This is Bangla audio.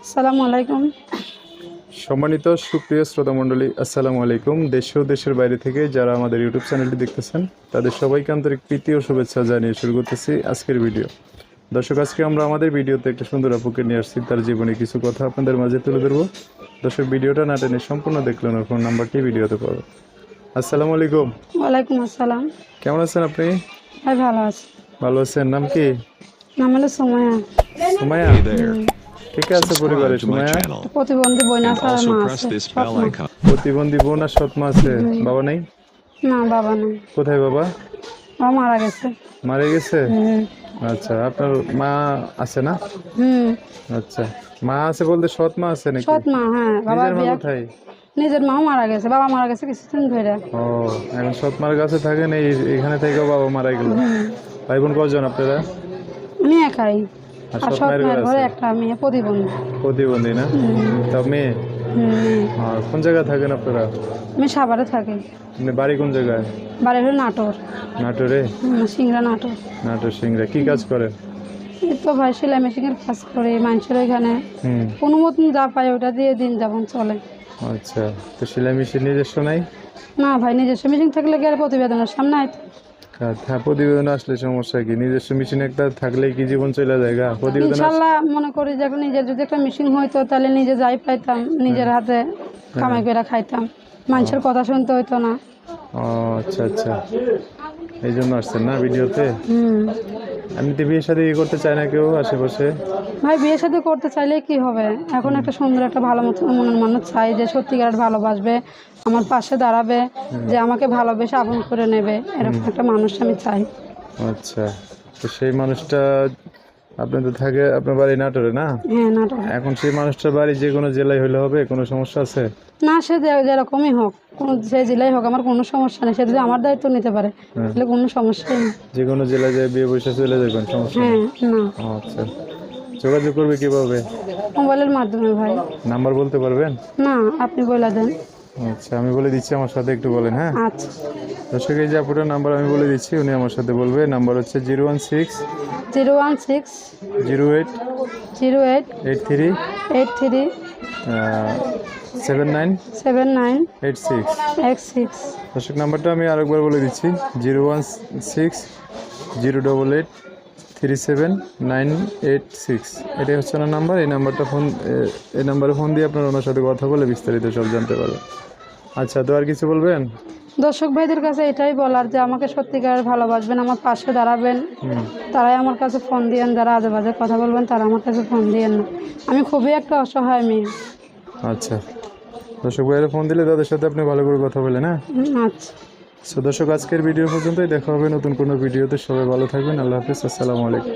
আসসালামু আলাইকুম। সম্মানিত সুপ্রিয় শ্রোতা মণ্ডলী, আসসালামু আলাইকুম। দেশ ও দেশের বাইরে থেকে যারা আমাদের ইউটিউব চ্যানেলটি দেখতেছেন তাদের সবাইকে আন্তরিক প্রীতি ও শুভেচ্ছা জানিয়ে শুরু করতেছি আজকের ভিডিও। দর্শক, আজকে আমরা আমাদের ভিডিওতে একটা সুন্দর আপুকে নিয়ে আসছি, তার জীবনে কিছু কথা আপনাদের মাঝে তুলে ধরবো। দর্শক, ভিডিওটা না টেনে সম্পূর্ণ দেখলেন, ফোন নাম্বারটি ভিডিওতে পাবেন। আসসালামু আলাইকুম। ওয়ালাইকুম আসসালাম। কেমন আছেন আপনি? ভাই ভালো আছি। ভালো আছেন? নাম কি? নাম হলো সুমাইয়া। সুমাইয়া? ঠিক আছে। পরিবারে সুমাইয়া? প্রতিবন্ধী বোন আছে আর মা আছে। প্রতিবন্ধী বোন আর সৎ মা আছে। বাবা নাই? না, বাবা নেই। কোথায় বাবা? বাবা মারা গেছে। মারা গেছে? আচ্ছা, আপনার মা আছে না? আচ্ছা, মা আছে বলতে সৎ মা আছে নাকি? সৎ মা, হ্যাঁ। বাবা নিজের মা কোথায়? নিজের মাও মারা গেছে। বাবা মারা গেছে কিছুদিন ধরে। ও, এখন সৎ মার কাছে থাকেন, এখানে থেকেও বাবা মারা গেল। ভাই বোন কজন আপনারা? আমি একাই। আর আর সৎ সৎ মায়ের মায়ের ঘরে ঘরে আছে? একটা মেয়ে প্রতিবন্ধী। প্রতিবন্ধী না? তা মেয়ে? আর কোন জায়গায় থাকেন আপনারা? আমি সাভারে থাকি। মানে বাড়ি কোন জায়গায়? বাড়ি হলো নাটোর। নাটোরে? সিংড়া নাটোর। নাটোর সিংড়া। কি কাজ করেন? এই তো ভাই সেলাই মেশিনের কাজ করি মানুষের ওইখানে। কোনো মতন যা পাই ওটা দিয়ে দিন যাপন চলে। আচ্ছা, তো সেলাই মেশিন নিজস্ব নাই? না ভাই, নিজস্ব মেশিন থাকলে কি আর প্রতিবেদনের সামনে আইতো? হ্যাঁ, প্রতিবেদন আসলে সমস্যা কি? নিজস্ব মেশিন একটা থাকলেই কি জীবন চলে যায়? প্রতিবেদন ইনশাল্লাহ মনে করি যে একটা নিজের যদি একটা মেশিন হইতো তাহলে নিজে যাই পাইতাম, নিজের হাতে কামাই করে খাইতাম, মানুষের কথা শুনতে হইতো না। ও আচ্ছা আচ্ছা, এই জন্য আসছেন না ভিডিওতে? এমনিতে বিয়ে শাদী করতে চায় না কেউ আশেপাশে? ভাই বিয়ে শাদী করতে চাইলে কি হবে? এখন একটা সুন্দর একটা ভালো মনের মানুষ চাই, যে সত্যিকার ভালোবাসবে, আমার পাশে দাঁড়াবে, যে আমাকে ভালোবেসে আপন করে নেবে, এরকম একটা মানুষ আমি চাই। আচ্ছা, তো সেই মানুষটা আপনি তো থাকে, আপনার বাড়ি নাটোরে না? হ্যাঁ, নাটক। এখন সেই মানুষটার বাড়ি যে কোনো জেলায় হলে হবে? কোনো সমস্যা আছে? না, সে যেরকমই হোক, কোনো যে জেলায় হোক, আমার কোনো সমস্যা নেই। সে যদি আমার দায়িত্ব নিতে পারে তাহলে কোনো সমস্যাই নেই। যে কোনো জেলায় যে বিয়ে বসে চলে যাবেন, সমস্যা নেই? হ্যাঁ, না। আচ্ছা, যোগাযোগ করবে কিভাবে? মোবাইলের মাধ্যমে ভাই। নাম্বার বলতে পারবেন? না, আপনি বলে দেন। আচ্ছা, আমি বলে দিচ্ছি, আমার সাথে একটু বলেন। হ্যাঁ, আচ্ছা। দর্শক, এই যে আপুটার নাম্বার আমি বলে দিচ্ছি, উনি আমার সাথে বলবে। নাম্বার হচ্ছে 016 016 08 08 83 83 79 79 86। 86। দর্শক, নাম্বারটা আমি আরেকবার বলে দিচ্ছি, 016 088 37986। এটাই হচ্ছে ওনার নাম্বার। এই নাম্বারে ফোন দিয়ে আপনারা ওনার সাথে কথা বলে বিস্তারিত সব জানতে পারবেন। আচ্ছা, তো আর কিছু বলবেন? দর্শক ভাইদের কাছে এটাই বলার যে আমাকে সত্যিকার ভালোবাসবেন, আমার পাশে দাঁড়াবেন, তারাই আমার কাছে ফোন দিয়েন। যারা আজে বাজে কথা বলবেন তারা আমার কাছে ফোন দিয়েন না। আমি খুবই একটা অসহায় মেয়ে। আচ্ছা, দর্শক ভাইয়েরা ফোন দিলে তাদের সাথে আপনি ভালো করে কথা বলেন। হ্যাঁ, আচ্ছা। দর্শক, আজকের ভিডিও পর্যন্তই। দেখা হবে নতুন কোনো ভিডিওতে। সবাই ভালো থাকবেন। আল্লাহ হাফিজ। আসসালামু আলাইকুম।